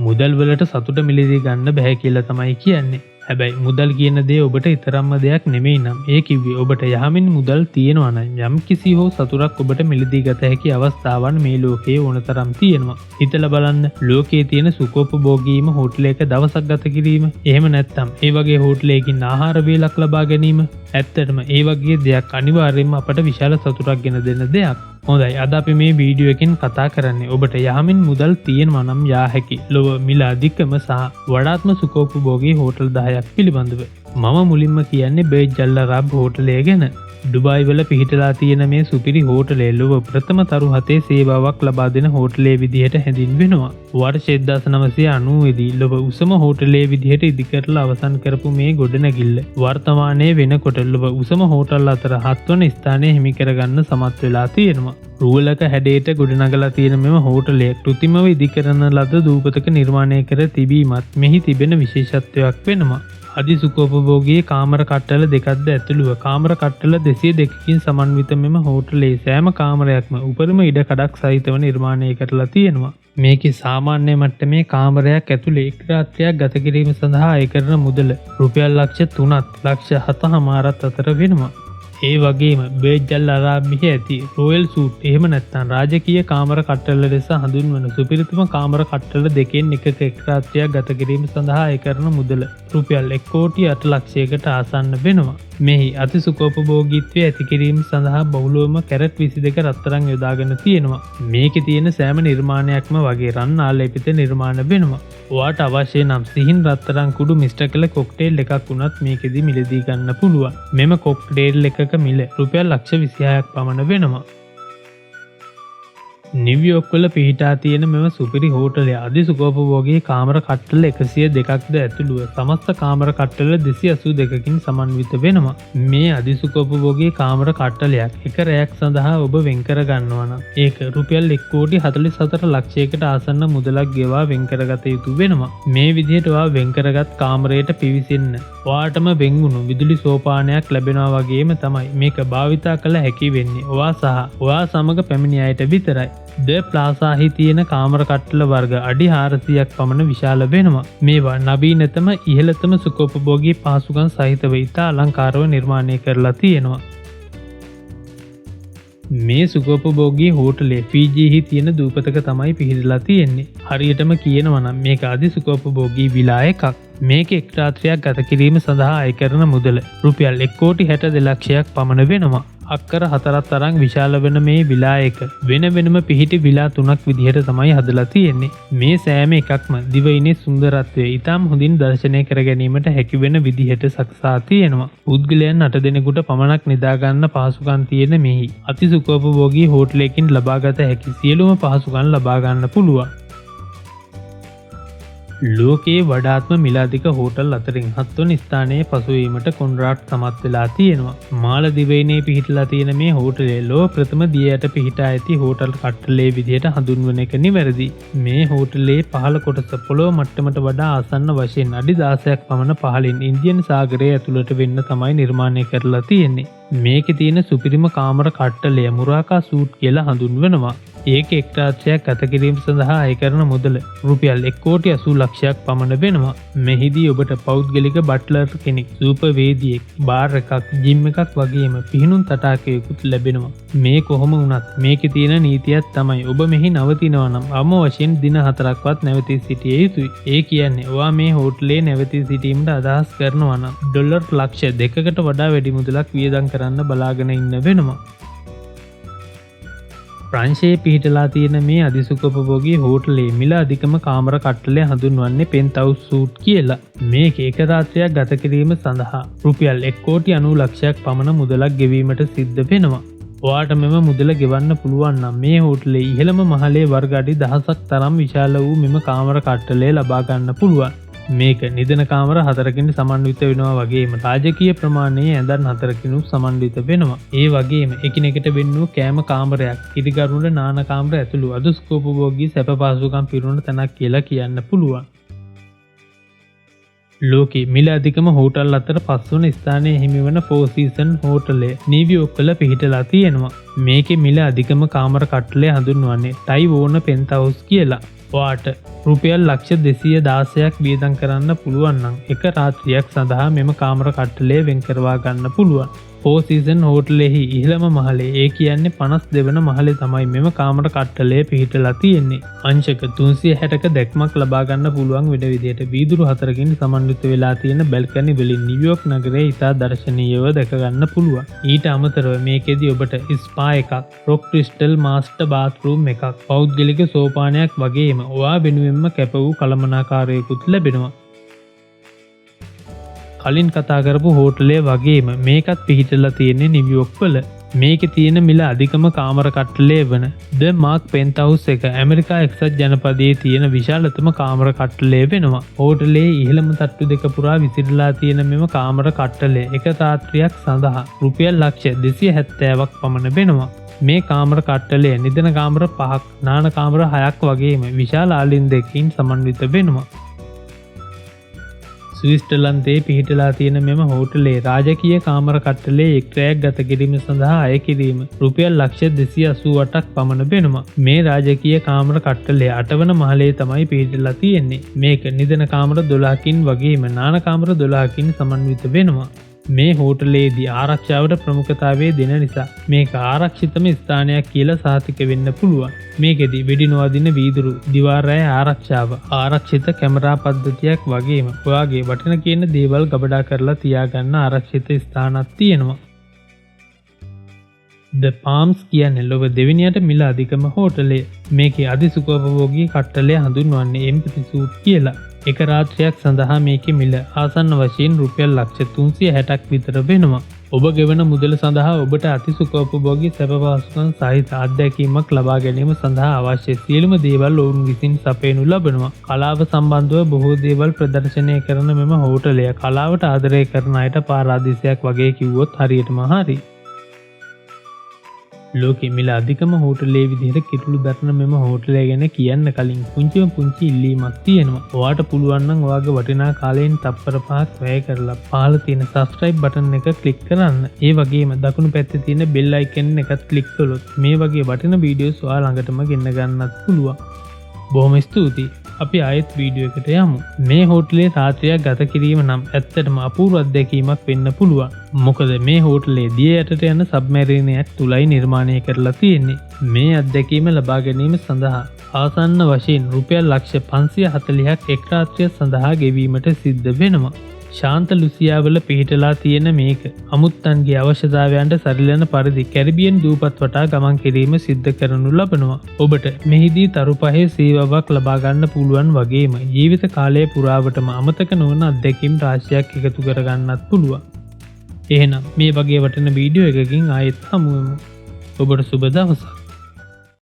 මුදල් වලට සතුට මිලදී ගන්න බෑ කියලා තමයි කියන්නේ. හැබැයි මුදල් කියන දේ ඔබට ඊතරම්ම දෙයක් නෙමෙයි නම් ඒ කිව්වේ ඔබට යහමින් මුදල් තියෙනවා නම් යම් කිසි හෝ සතුටක් ඔබට මිලදී ගත හැකි අවස්ථාවන් මේ ලෝකයේ ඕනතරම් තියෙනවා. හිතලා බලන්න ලෝකයේ තියෙන සුඛෝපභෝගීම හෝටලයක දවසක් ගත කිරීම, එහෙම නැත්නම් ඒ වගේ හෝටලයකින් ආහාර වේලක් ලබා ගැනීම, ඇත්තටම ඒ වගේ දෙයක් අනිවාර්යයෙන්ම අපට විශාල සතුටක් ගෙන දෙන දෙයක්. හොඳයි, අද අපි මේ වීඩියෝ එකෙන් කතා කරන්නේ ඔබට යහමින් මුදල් තියෙනවා නම් යා හැකි ලොව මිල අධිකම සහ වඩාත්ම සුඛෝපභෝගී හෝටල් 10ක් පිළිබඳව. මම මුලින්ම කියන්නේ බේජ් අල් අරබ් හෝටලය ගැන. ඩුබායි වල පිහිටලා තියෙන මේ සුපිරි හෝටලය ලොව ප්‍රථම තරු 7 සේවාවක් ලබා දෙන හෝටලයේ විදිහට හැඳින්වෙනවා. වර්ෂ 1990 දී ලොව උසම හෝටලයේ විදිහට ඉදිකරලා අවසන් කරපු මේ ගොඩනැගිල්ල වර්තමානයේ වෙනකොට ලොව උසම හෝටල් අතර 7 වන ස්ථානය හිමි කරගන්න සමත් වෙලා තියෙනවා. රුවලක හැඩයට ගොඩනගලා තියෙන මෙම හෝටලය කෘත්‍රිමව ඉදිකරන ලද දූපතක නිර්මාණය කර තිබීමත් මෙහි තිබෙන විශේෂත්වයක් වෙනවා. අධි සුඛෝපභෝගී කාමර කට්ටල දෙකක්ද ඇතුළුව කාමර කට්ටල 202කින් සමන්විත මෙම හෝටලේ සෑම කාමරයක්ම උපරිම ඉඩ කඩක් සහිතව නිර්මාණය කරලා තියෙනවා. මේකේ සාමාන්‍ය මට්ටමේ කාමරයක් ඇතුලේ එක් රාත්‍රියක් ගත කිරීම සඳහා අය කරන මුදල රුපියල් ලක්ෂ 3ත් ලක්ෂ 7මාරත් අතර වෙනවා. ඒ වගේම බේජ් අල් අරාබියේ ඇති රොයල් සූට් එහෙම නැත්නම් රාජකීය කාමර කට්ටල ලෙස හඳුන්වන සුපිරිතම කාමර කට්ටල දෙකෙන් එකක එක් රාත්‍රියක් ගත කිරීම සඳහා අය කරන මුදල රුපියල් 1,08,00,000කට ආසන්න වෙනවා. මෙහි අති සුඛෝපභෝගීත්වය ඇති කිරීම සඳහා බහුලවම කැරට් 22 රත්තරන් යොදාගෙන තියෙනවා. මේකේ තියෙන සෑම නිර්මාණයක්ම වගේ රන් ආලේපිත නිර්මාණ වෙනවා. ඔයාට අවශ්‍ය නම් සිහින් රත්තරන් කුඩු මිශ්‍ර කළ කොක්ටේල් එකක් වුණත් මේකෙදි මිලදී ගන්න පුළුවන්. මෙම කොක්ටේල් එකක මිල රුපියල් ලක්ෂ 26ක් පමණ වෙනවා. නිව්යෝක් වල පිහිටා තියෙන මෙම සුපිරි හෝටලය අධි සුඛෝපභෝගී කාමර කට්ටල 102ක්ද ඇතුළුව සමස්ත කාමර කට්ටල 282කින් සමන්විත වෙනවා. මේ අධි සුඛෝපභෝගී කාමර කට්ටලයක් එක රැයක් සඳහා ඔබ වෙන් කර ගන්නවා නම් ඒක රුපියල් 1,44,00,000කට ආසන්න මුදලක් ගෙවා වෙන් කරගත යුතු වෙනවා. මේ විදිහට ඔයා වෙන් කරගත් කාමරයට පිවිසෙන්න ඔයාටම වෙන් වුණු විදුලි සෝපානයක් ලැබෙනවා වගේම තමයි මේක භාවිතා කළ හැකි වෙන්නේ ඔයා සහ ඔයා සමග පැමිණි අයට විතරයි. ද ප්ලාසාහි තියෙන කාමර කට්ටල වර්ග අඩි 400ක් පමණ විශාල වෙනවා. මේවා නවීනතම ඉහළතම සුඛෝපභෝගී පහසුකම් සහිතව ඉතා අලංකාරව නිර්මාණය කරලා තියෙනවා. මේ සුඛෝපභෝගී හෝටලේ ෆීජිහි තියෙන දූපතක තමයි පිහිටලා තියෙන්නේ. හරියටම කියනවා නම් මේක අධි සුඛෝපභෝගී විලා එකක්. මේක එක් රාත්‍රියක් ගත කිරීම සඳහා අය කරන මුදල රුපියල් 1,62,00,000ක් පමණ වෙනවා. අක්කර 4ක් තරම් විශාල වෙන මේ විලා එක වෙන වෙනම පිහිටි විලා 3ක් විදිහට තමයි හදලා තියෙන්නේ. මේ සෑම එකක්ම දිවයිනේ සුන්දරත්වය ඉතාම හොඳින් දර්ශනය කර ගැනීමට හැකි වෙන විදිහට සකසා තියෙනවා. පුද්ගලයන් 8 දෙනෙකුට පමණක් නිදා ගන්න පහසුකම් තියෙන මෙහි අති සුඛෝපභෝගී හෝටලයකින් ලබාගත හැකි සියලුම පහසුකම් ලබා ගන්න පුළුවන්. ලෝකයේ වඩාත්ම මිලාදික හෝටල් අතරින් 7 වන ස්ථානයේ පසුවීමට කොන්රාඩ් සමත් වෙලා තියෙනවා. මාලදිවයිනේ පිහිටලා තියෙන මේ හෝටලය ලෝක ප්‍රථම දියට පිහිටා ඇති හෝටල් කට්ටලේ විදිහට හඳුන්වන එක නිවැරදි. මේ හෝටලේ පහළ කොටස පොළොව මට්ටමට වඩා ආසන්න වශයෙන් අඩි 16ක් පමණ පහළින් ඉන්දියන් සාගරය ඇතුළට වෙන්න තමයි නිර්මාණය කරලා තියෙන්නේ. මේකේ තියෙන සුපිරිම කාමර කට්ටලය මුරාකා සූට් කියලා හඳුන්වනවා. ඒක එක් රාත්‍රියක් ගත කිරීම සඳහා අය කරන මුදල රුපියල් 1,80,00,000ක් පමණ වෙනවා. මෙහිදී ඔබට පෞද්ගලික බට්ලර් කෙනෙක්, සූපර්වේදියෙක්, බාර් එකක්, ජිම් එකක් වගේම පිහිනුම් තටාකයකුත් ලැබෙනවා. මේ කොහොම වුණත් මේකේ තියෙන නීතියක් තමයි ඔබ මෙහි නවතිනවා නම් අවම වශයෙන් දින 4ක්වත් නැවතී සිටිය යුතුයි. ඒ කියන්නේ ඔයා මේ හෝටලේ නැවතී සිටීමට අදහස් කරනවා නම් ඩොලර් ලක්ෂ 2කට වඩා වැඩි මුදලක් වියදම් කරන්න බලාගෙන ඉන්න වෙනවා. ප්‍රංශයේ පිහිටලා තියෙන මේ අධි සුඛෝපභෝගී හෝටලේ මිල අධිකම කාමර කට්ටලය හඳුන්වන්නේ පෙන්තවුස් සූට් කියලා. මේක එක රාත්‍රියක් ගත කිරීම සඳහා රුපියල් 1,90,00,000ක් පමණ මුදලක් ගෙවීමට සිද්ධ වෙනවා. ඔයාට මෙම මුදල ගෙවන්න පුළුවන් නම් මේ හෝටලේ ඉහළම මහලේ වර්ග අඩි 1000ක් තරම් විශාල වූ මෙම කාමර කට්ටලය ලබා ගන්න පුළුවන්. මේක නිදන කාමර 4කින් සමන්විත වෙනවා වගේම රාජකීය ප්‍රමාණයේ ඇඳන් 4කින් සමන්විත වෙනවා. ඒ වගේම එකිනෙකට වෙන්න වූ කෑම කාමරයක්, ඉදිකරුණු නාන කාමර ඇතුළු අධි සුඛෝපභෝගී සැප පහසුකම් පිරුණු තැනක් කියලා කියන්න පුළුවන්. ලෝකේ මිල අධිකම හෝටල් අතර 5 වන ස්ථානයේ හිමිවන Four Seasons හෝටලය නිව්යෝර්ක්වල පිහිටලා තියෙනවා. මේකේ මිල අධිකම කාමර කට්ටලය හඳුන්වන්නේ ටයිවෝන පෙන්තහවුස් කියලා. ඔයාට රුපියල් ලක්ෂ 216ක් වියදම් කරන්න පුළුවන් නම් එක රාත්‍රියක් සඳහා මෙම කාමර කට්ටලය වෙන් කරවා ගන්න පුළුවන්. Four Seasons හෝටලෙහි ඉහළම මහලේ ඒ කියන්නේ 52 වන මහලේ තමයි මෙම කාමර කට්ටලය පිහිටලා තියෙන්නේ. අංශක 360ක දැක්මක් ලබා ගන්න පුළුවන් වෙන විදිහට වීදුරු 4කින් සමන්විත වෙලා තියෙන බැල්කනි වලින් නිව්යෝර්ක් නගරය ඉතා දර්ශනීයව දැක ගන්න පුළුවන්. ඊට අමතරව මේකෙදී ඔබට ස්පා එකක්, රොක් ක්‍රිස්ටල් මාස්ටර් බාත්රූම් එකක්, පෞද්ගලික සෝපානයක් වගේම ඔයා වෙනුවෙන්ම කැප වූ කළමනාකාරයෙකුත් ලැබෙනවා. කලින් කතා කරපු හෝටලේ වගේම මේකත් පිහිටලා තියෙන්නේ නිව්යෝර්ක් වල. මේකේ තියෙන මිල අධිකම කාමර කට්ටලය වන ද මාක් පෙන්තහවුස් එක ඇමරිකා එක්සත් ජනපදයේ තියෙන විශාලතම කාමර කට්ටලය වෙනවා. හෝටලේ ඉහළම තට්ටු දෙක පුරා විසිරලා තියෙන මෙම කාමර කට්ටලය එක රාත්‍රියක් සඳහා රුපියල් ලක්ෂ 270ක් පමණ වෙනවා. මේ කාමර කට්ටලය නිදන කාමර 5ක්, නාන කාමර 6ක් වගේම විශාල ආලින් දෙකකින් සමන්විත වෙනවා. ස්විස්ටර්ලන්තයේ පිහිටලා තියෙන මෙම හෝටලේ රාජකීය කාමර කට්ටලේ එක් රැයක් ගත කිරීම සඳහා අය කිරීම රුපියල් ලක්ෂ 288ක් පමණ වෙනවා. මේ රාජකීය කාමර කට්ටලේ 8 වන මහලේ තමයි පිහිටලා තියෙන්නේ. මේක නිදන කාමර 12කින් වගේම නාන කාමර 12කින් සමන්විත වෙනවා. මේ හෝටලේදී ආරක්ෂාවට ප්‍රමුඛතාවය දෙන නිසා මේක ආරක්ෂිතම ස්ථානයක් කියලා සාතික වෙන්න පුළුවන්. මේකෙදී වෙඩි නොවදින වීදුරු, දිවාරය ආරක්ෂාව, ආරක්ෂිත කැමරා පද්ධතියක් වගේම ඔයාගේ වටින කියන දේවල් ගබඩා කරලා තියාගන්න ආරක්ෂිත ස්ථානක් තියෙනවා. The Palms කියන්නේ ලොව දෙවෙනියට මිල අධිකම හෝටලය. මේකේ අධිසුඛෝපභෝගී කට්ටලය හඳුන්වන්නේ එම්පති සූට් කියලා. එක රාත්‍රියක් සඳහා මේකේ මිල ආසන්න වශයෙන් රුපියල් ලක්ෂ 360ක් විතර වෙනවා. ඔබ ගෙවන මුදල සඳහා ඔබට අතිසුඛෝපභෝගී සැප පහසුකම් සහිත අත්දැකීමක් ලබා ගැනීම සඳහා අවශ්‍ය සියලුම දේවල් ඔවුන් විසින් සපයනු ලබනවා. කලාව සම්බන්ධව බොහෝ දේවල් ප්‍රදර්ශනය කරන මෙම හෝටලය කලාවට ආදරය කරන අයට පාරාදීසයක් වගේ කිව්වොත් හරියටම හරි. ලෝකෙ මිල අධිකම හෝටලේ විදිහට කිටුළු දරන මෙම හෝටලය ගැන කියන්න කලින් පුංචි ඉල්ලීමක් තියෙනවා. ඔයාට පුළුවන් නම් ඔයාගේ වටිනා කාලයෙන් තප්පර 5ක් වැය කරලා පහළ තියෙන subscribe button එක click කරන්න. ඒ වගේම දකුණු පැත්තේ තියෙන bell icon එකත් click කළොත් මේ වගේ වටිනා වීඩියෝස් ඔයා ළඟටම ගෙන්න ගන්නත් පුළුවන්. බොහොම ස්තුතියි. අපි ආයෙත් වීඩියෝ එකට යමු. මේ හෝටලේ රාත්‍රියක් ගත කිරීම නම් ඇත්තටම අපූර්ව අත්දැකීමක් වෙන්න පුළුවන්. මොකද මේ හෝටලේ දිය යටට යන සබ්මැරීනයක් තුලයි නිර්මාණය කරලා තියෙන්නේ. මේ අත්දැකීම ලබා ගැනීම සඳහා ආසන්න වශයෙන් රුපියල් ලක්ෂ 540ක් එක් රාත්‍රියක් සඳහා ගෙවීමට සිද්ධ වෙනවා. ශාන්ත ලුසියාවල පිහිටලා තියෙන මේක අමුත්තන්ගේ අවශ්‍යතාවයන්ට සරිලන පරිදි කැරිබියන් දූපත් වටා ගමන් කිරීම සිද්ධ කරනු ලබනවා. ඔබට මෙහිදී තරු පහේ සේවාවක් ලබා ගන්න පුළුවන් වගේම ජීවිත කාලය පුරාවටම අමතක නොවන අත්දැකීම් රාශියක් එකතු කර ගන්නත් පුළුවන්. එහෙනම් මේ වගේ වටින වීඩියෝ එකකින් ආයෙත් හමු වෙමු. ඔබට සුබ දවසක්.